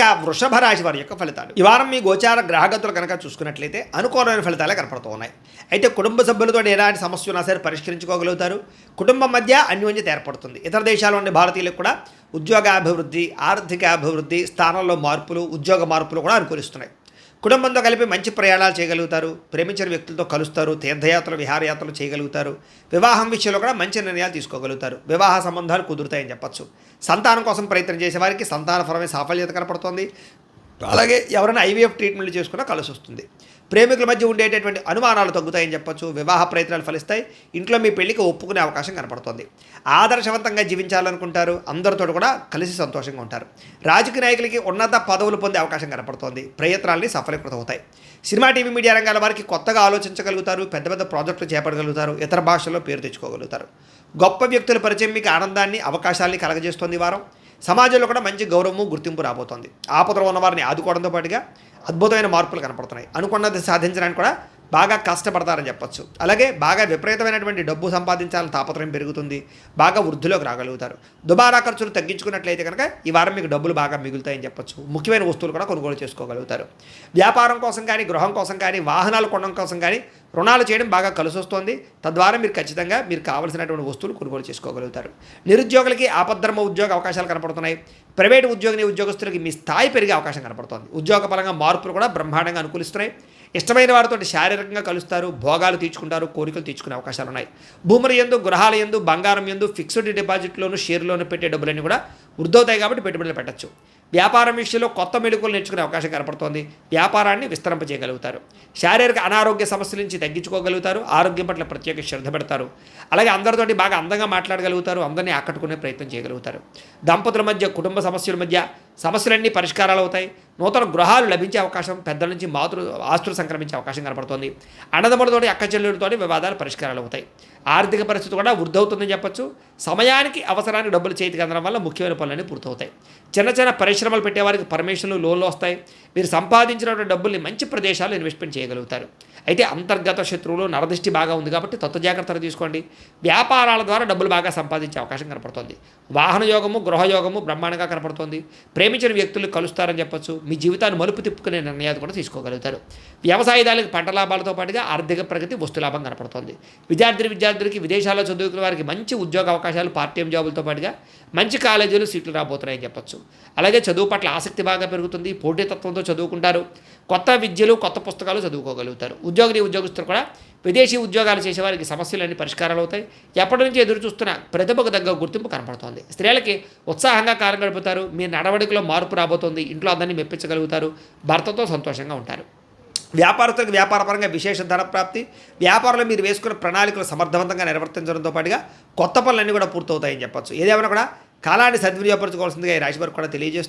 ఇక వృషభ రాశి వారి యొక్క ఫలితాలు. ఈ వారం మీ గోచార గ్రహగతులు కనుక చూసుకున్నట్లయితే అనుకూలమైన ఫలితాలే కనపడుతూ ఉన్నాయి. అయితే కుటుంబ సభ్యులతో ఎలాంటి సమస్య ఉన్నా సరే పరిష్కరించుకోగలుగుతారు. కుటుంబం మధ్య అన్యోన్యత ఏర్పడుతుంది. ఇతర దేశాల్లో ఉండే భారతీయులకు కూడా ఉద్యోగాభివృద్ధి, ఆర్థిక అభివృద్ధి, స్థానంలో మార్పులు, ఉద్యోగ మార్పులు కూడా అనుకూలిస్తున్నాయి. కుటుంబంతో కలిపి మంచి ప్రయాణాలు చేయగలుగుతారు. ప్రేమించిన వ్యక్తులతో కలుస్తారు. తీర్థయాత్రలు, విహారయాత్రలు చేయగలుగుతారు. వివాహం విషయంలో కూడా మంచి నిర్ణయాలు తీసుకోగలుగుతారు. వివాహ సంబంధాలు కుదురుతాయని చెప్పచ్చు. సంతానం కోసం ప్రయత్నం చేసేవారికి సంతానపరమైన సాఫల్యత కనపడుతోంది. అలాగే ఎవరైనా ఐవీఎఫ్ ట్రీట్మెంట్లు చేసుకున్నా కలిసి వస్తుంది. ప్రేమికుల మధ్య ఉండేటటువంటి అనుమానాలు తగ్గుతాయని చెప్పచ్చు. వివాహ ప్రయత్నాలు ఫలిస్తాయి. ఇంట్లో మీ పెళ్లికి ఒప్పుకునే అవకాశం కనపడుతుంది. ఆదర్శవంతంగా జీవించాలనుకుంటారు. అందరితో కూడా కలిసి సంతోషంగా ఉంటారు. రాజకీయ నాయకులకి ఉన్నత పదవులు పొందే అవకాశం కనపడుతోంది. ప్రయత్నాలని సఫలీకృతం అవుతాయి. సినిమా, టీవీ, మీడియా రంగాల వారికి కొత్తగా ఆలోచించగలుగుతారు. పెద్ద పెద్ద ప్రాజెక్టులు చేపట్టగలుగుతారు. ఇతర భాషల్లో పేరు తెచ్చుకోగలుగుతారు. గొప్ప వ్యక్తుల పరిచయం మీకు ఆనందాన్ని, అవకాశాలని కలగజేస్తుంది. ఈ వారం సమాజంలో కూడా మంచి గౌరవము, గుర్తింపు రాబోతోంది. ఆపదలో ఉన్నవారిని ఆదుకోవడంతో పాటుగా అద్భుతమైన మార్పులు కనపడుతున్నాయి. అనుకున్నది సాధించడానికి కూడా బాగా కష్టపడతారని చెప్పచ్చు. అలాగే బాగా విపరీతమైనటువంటి డబ్బు సంపాదించాలని తాపత్రయం పెరుగుతుంది. బాగా వృద్ధిలోకి రాగలుగుతారు. దుబారా ఖర్చులు తగ్గించుకున్నట్లయితే కనుక ఈ వారం మీకు డబ్బులు బాగా మిగులుతాయని చెప్పచ్చు. ముఖ్యమైన వస్తువులు కూడా కొనుగోలు చేసుకోగలుగుతారు. వ్యాపారం కోసం కానీ, గృహం కోసం కానీ, వాహనాలు కొనడం కోసం కానీ రుణాలు చేయడం బాగా కలిసి వస్తుంది. తద్వారా మీరు ఖచ్చితంగా మీరు కావాల్సినటువంటి వస్తువులు కొనుగోలు చేసుకోగలుగుతారు. నిరుద్యోగులకి ఆపద్ధర్మ ఉద్యోగ అవకాశాలు కనపడుతున్నాయి. ప్రైవేటు ఉద్యోగస్తులకి మీ స్థాయి పెరిగే అవకాశం కనపడుతుంది. ఉద్యోగపరంగా మార్పులు కూడా బ్రహ్మాండంగా అనుకూలిస్తున్నాయి. ఇష్టమైన వారితో శారీరకంగా కలుస్తారు. భోగాలు తీర్చుకుంటారు. కోరికలు తీర్చుకునే అవకాశాలు ఉన్నాయి. భూముల యందు, గృహాల యందు, బంగారం యందు, ఫిక్స్డ్ డిపాజిట్లోను, షేర్లోను పెట్టే డబ్బులన్నీ కూడా వృద్ధవుతాయి కాబట్టి పెట్టుబడులు పెట్టచ్చు. వ్యాపారం విషయంలో కొత్త మెళుకులు నేర్చుకునే అవకాశం కనపడుతోంది. వ్యాపారాన్ని విస్తరింపజేయగలుగుతారు. శారీరక అనారోగ్య సమస్యల నుంచి తగ్గించుకోగలుగుతారు. ఆరోగ్యం పట్ల ప్రత్యేక శ్రద్ధ పెడతారు. అలాగే అందరితోటి బాగా అందంగా మాట్లాడగలుగుతారు. అందరినీ ఆకట్టుకునే ప్రయత్నం చేయగలుగుతారు. దంపతుల మధ్య, కుటుంబ సమస్యల మధ్య సమస్యలన్నీ పరిష్కారాలు అవుతాయి. నూతన గృహాలు లభించే అవకాశం, పెద్దల నుంచి ఆస్తులు సంక్రమించే అవకాశం కనపడుతోంది. అన్నదమ్ములతోటి, అక్క చెల్లెలతోటి వివాదాలు పరిష్కారాలు అవుతాయి. ఆర్థిక పరిస్థితి కూడా వృద్ధవుతుందని చెప్పచ్చు. సమయానికి అవసరానికి డబ్బులు చేతికి అందడం వల్ల ముఖ్యమైన పనులన్నీ పూర్తవుతాయి. చిన్న చిన్న పరిశ్రమలు పెట్టేవారికి పర్మిషన్లు, లోన్లు వస్తాయి. మీరు సంపాదించినటువంటి డబ్బుల్ని మంచి ప్రదేశాలు ఇన్వెస్ట్మెంట్ చేయగలుగుతారు. అయితే అంతర్గత శత్రువులు, నరదృష్టి బాగా ఉంది కాబట్టి తత్వ జాగ్రత్తలు తీసుకోండి. వ్యాపారాల ద్వారా డబ్బులు బాగా సంపాదించే అవకాశం కనపడుతుంది. వాహన యోగము, గృహయోగము బ్రహ్మాండంగా కనపడుతుంది. ప్రేమించిన వ్యక్తులు కలుస్తారని చెప్పచ్చు. మీ జీవితాన్ని మలుపు తిప్పుకునే నిర్ణయాలు కూడా తీసుకోగలుగుతారు. వ్యవసాయదారులకు పంట లాభాలతో పాటుగా ఆర్థిక ప్రగతి, వస్తులాభం కనపడుతుంది. విద్యార్థులకి విదేశాల్లో చదువుకునే వారికి మంచి ఉద్యోగ అవకాశాలు, పార్ట్ టైం జాబులతో పాటుగా మంచి కాలేజీలు, సీట్లు రాబోతున్నాయని చెప్పచ్చు. అలాగే చదువు పట్ల ఆసక్తి బాగా పెరుగుతుంది. పోటీతత్వంతో చదువుకుంటారు. కొత్త విద్యలు, కొత్త పుస్తకాలు చదువుకోగలుగుతారు. ఉద్యోగస్తులు కూడా విదేశీ ఉద్యోగాలు చేసేవారికి సమస్యలన్నీ పరిష్కారాలు అవుతాయి. ఎప్పటి నుంచి ఎదురు చూస్తున్న ప్రతిభకు తగ్గ గుర్తింపు కనపడుతోంది. స్త్రీలకి ఉత్సాహంగా కాలం గడుపుతారు. మీ నడవడికలో మార్పు రాబోతోంది. ఇంట్లో అందరినీ మెప్పించగలుగుతారు. భర్తతో సంతోషంగా ఉంటారు. వ్యాపారస్తులకు వ్యాపారపరంగా విశేష ధన ప్రాప్తి. వ్యాపారంలో మీరు వేసుకున్న ప్రణాళికలు సమర్థవంతంగా నిర్వర్తించడంతో పాటుగా కొత్త పనులన్నీ కూడా పూర్తవుతాయని చెప్పచ్చు. ఏదేమైనా కూడా కాలాన్ని సద్వినియోగపరచుకోవాల్సిందిగా ఈ రాశి వారికి కూడా తెలియజేస్తుంది.